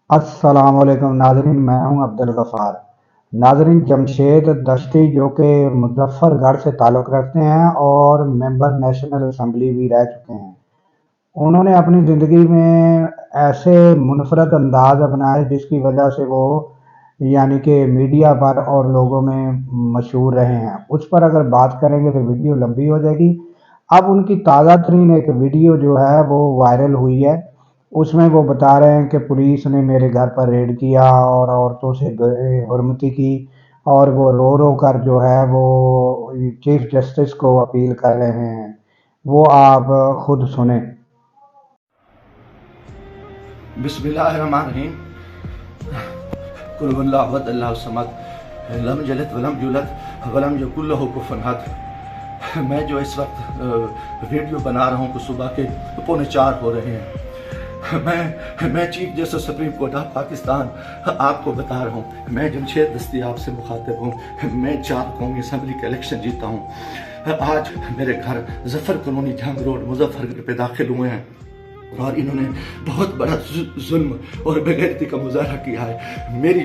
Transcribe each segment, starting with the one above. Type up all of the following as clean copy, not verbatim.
अस्सलामुअलैकुम नाजरीन, मैं हूं अब्दुल गफ़ार। नाजरीन, जमशेद दश्ती जो कि मुजफ्फरगढ़ से ताल्लुक़ रखते हैं और मेंबर नेशनल असम्बली भी रह चुके हैं, उन्होंने अपनी ज़िंदगी में ऐसे मुनफ़रद अंदाज़ अपनाए जिसकी वजह से वो यानी कि मीडिया पर और लोगों में मशहूर रहे हैं। उस पर अगर बात करेंगे तो वीडियो लंबी हो जाएगी। अब उनकी ताज़ा तरीन एक वीडियो जो है वो वायरल हुई है। उसमें वो बता रहे हैं कि पुलिस ने मेरे घर पर रेड किया और औरतों से बेहुरमती की, और वो रो रो कर जो है वो चीफ जस्टिस को अपील कर रहे हैं। वो आप खुद सुने। बिस्मिल्लाहिर्रहमानिर्रहीम। कुल हुवल्लाहु अहद अल्लाहु समद लम यलिद वलम यूलद वलम यकुल लहू कुफुवन अहद। मैं जो इस वक्त वीडियो बना रहा हूँ कि सुबह के 3:45 हो रहे हैं। मैं chief justice supreme court of Pakistan आपको बता रहा हूँ, मैं जमशेद दस्ती आपसे मुखातिब हूँ। मैं 4 कौमी असम्बली का इलेक्शन जीता हूँ। आज मेरे घर जफर कॉलोनी जंग रोड मुजफ्फरगढ़ पे दाखिल हुए हैं और इन्होंने बहुत बड़ा जुल्म और बेगैरती का मुजाहरा किया है। मेरी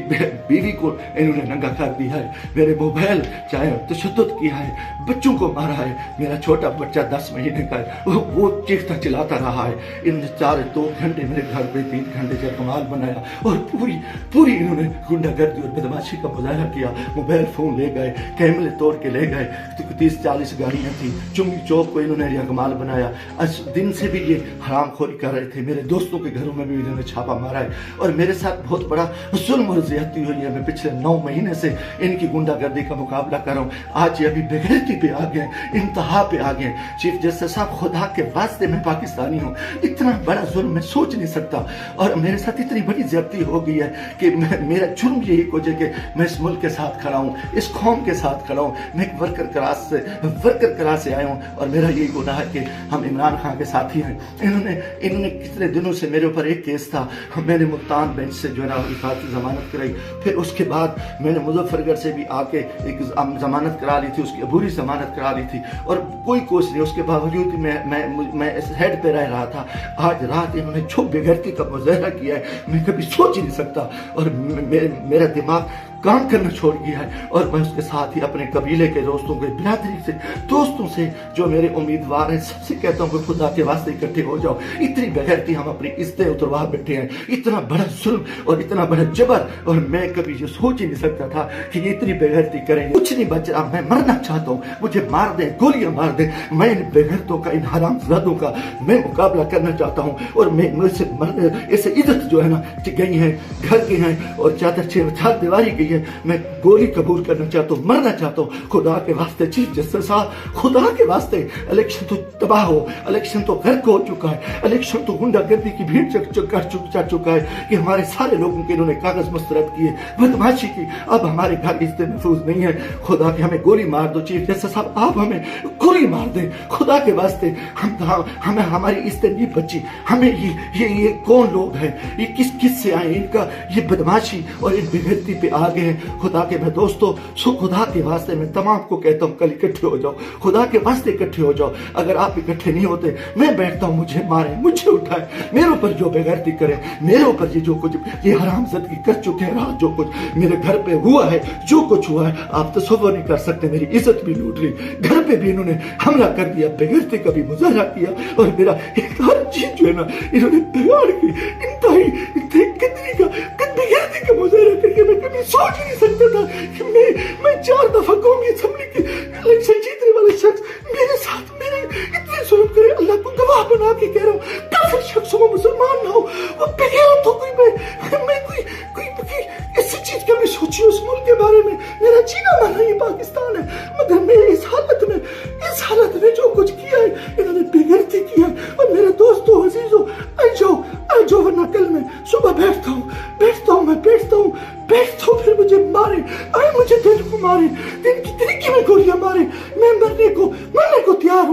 बीवी को इन्होंने नंगा कर दिया है, मेरे मोबाइल चाहे तशद्दुद किया है, बच्चों को मारा है। मेरा छोटा बच्चा 10 महीने का है, वो चीखता चिल्लाता रहा है। इन्होंने 2 घंटे मेरे घर पे 3 घंटे से कमाल बनाया और पूरी इन्होंने गुंडागर्दी और बदमाशी का मुजाहरा किया। मोबाइल फोन ले गए, कैमरे तोड़ के ले गए, 30-40 गाड़ियाँ थी। चुंगी चौक को इन्होंने कमाल बनाया। आज दिन से भी ये हरामखोरी कर रहे थे। मेरे दोस्तों के घरों में भी इन्होंने छापा मारा है और मेरे साथ बहुत बड़ा जुल्म और ज्यादती हुई है। मैं पिछले 9 महीने से इनकी गुंडागर्दी का मुकाबला कर रहा हूँ। आज ये अभी बेगैरती पे आ गए, इंतहा पे आ गए। चीफ जस्टिस साहब, खुदा के वास्ते मैं पाकिस्तानी हूँ, इतना बड़ा जुल्म मैं सोच नहीं सकता और मेरे साथ इतनी बड़ी ज्यादती हो गई है कि मेरा जुर्म यही हो जाए कि मैं इस मुल्क के साथ खड़ा हूँ, इस कौम के साथ खड़ा हूँ। मैं एक वर्कर क्लास से आया हूँ और मेरा यही गुनाह है कि हम इमरान खान के साथी हैं। इन्होंने कितने दिनों से मेरे ऊपर एक केस था, मैंने मुल्तान बेंच से जो है ना हिफाजती जमानत कराई। फिर उसके बाद मैंने मुजफ्फरगढ़ से भी आके एक जमानत करा ली थी, उसकी अबूरी जमानत करा ली थी और कोई कोस नहीं। उसके बावजूद मैं इस हेड पे रह रहा था। आज रात इन्होंने जो बेगैरती का मुजाहरा किया है मैं कभी सोच ही नहीं सकता और मेरा दिमाग काम करना छोड़ गया है। और मैं उसके साथ ही अपने कबीले के दोस्तों के बिरादरी से दोस्तों से जो मेरे उम्मीदवार हैं सबसे कहता हूँ कि खुदा के वास्ते इकट्ठे हो जाओ। इतनी बेगैरती हम अपनी इज्जतें उतरवा बैठे हैं, इतना बड़ा जुल्म और इतना बड़ा जबर, और मैं कभी ये सोच ही नहीं सकता था कि ये इतनी बेगैरती करेंगे। कुछ नहीं बच रहा, मैं मरना चाहता हूँ, मुझे मार दे, गोलियां मार दे। मैं इन बेगैरतों का, इन हरामजादों का मैं मुकाबला करना चाहता हूँ और मैं मुझसे ऐसे इज्जत जो है ना गई है, घर की है और चार दीवारी गई। मैं गोली कबूल करना चाहता हूँ, मरना चाहता हूँ। खुदा के वास्ते चीफ जस्टिस साहब, खुदा के वास्ते, इलेक्शन तो तबाह हो, इलेक्शन तो गर्क हो चुका है, इलेक्शन तो गुंडागर्दी की भीड़ चढ़ चुका है कि हमारे सारे लोगों के इन्होंने कागज मुस्तरद किए, बदमाशी की। अब हमारे घर इज्जत महफूज नहीं है। खुदा के हमें गोली मार दो चीफ जस्टिस साहब, आप हमें गोली मार दें खुदा के वास्ते। हमें हमारी इज्जत नहीं बची। हमें ये कौन लोग हैं, ये किस से आए, इनका ये बदमाशी और इन बेगैरती पे आ गए हैं। खुदा के मैं दोस्तों, खुदा के वास्ते मैं तमाम को कहता हूँ कल इकट्ठे हो जाओ, खुदा के वास्ते इकट्ठे हो जाओ। अगर आप इकट्ठे नहीं होते मैं बैठता हूँ, मुझे मारे, मुझे उठाए, मेरे ऊपर जो बेगैरती करे, मेरे ऊपर ये जो कुछ ये हरामजादगी कर चुके हैं, रात जो कुछ मेरे घर पे हुआ है, जो कुछ हुआ है आप तसव्वुर नहीं कर सकते। मेरी इज्जत भी लूट ली, घर पे भी इन्होंने हमला कर दिया, बेगैरती का भी मुजाहरा किया और मेरा हर चीज जो है ना इन्होंने बिगाड़ की। इंतहाई कितनी का बेगैरती का मुजाहरा करके मैं कभी सोच नहीं सकता था कि मैं 4 दफा कौमी असम्बली के इलेक्शन जीतने वाले शख्स मेरे साथ मेरे इतने जुल्म करे। अल्लाह को गवाह बना के कह रहा हूँ, काफिर शख्स हो, मुसलमान ना हो, वो बेगैरत हो, मैं कोई ऐसी चीज कभी सोची उस मुल्क के बारे में। मेरा जीना माना ये पाकिस्तान है, मगर मैं इस हालत में जो कुछ किया है, इन्होंने बेगैरती किया है। और मेरे दोस्तों अजीजों, आ जाओ वरना कल मैं सुबह बैठता हूँ फिर मुझे मारे, मुझे दिन को मारे, दिन की तरीके में गोलियां मारे, मैं मरने को तैयार हूँ।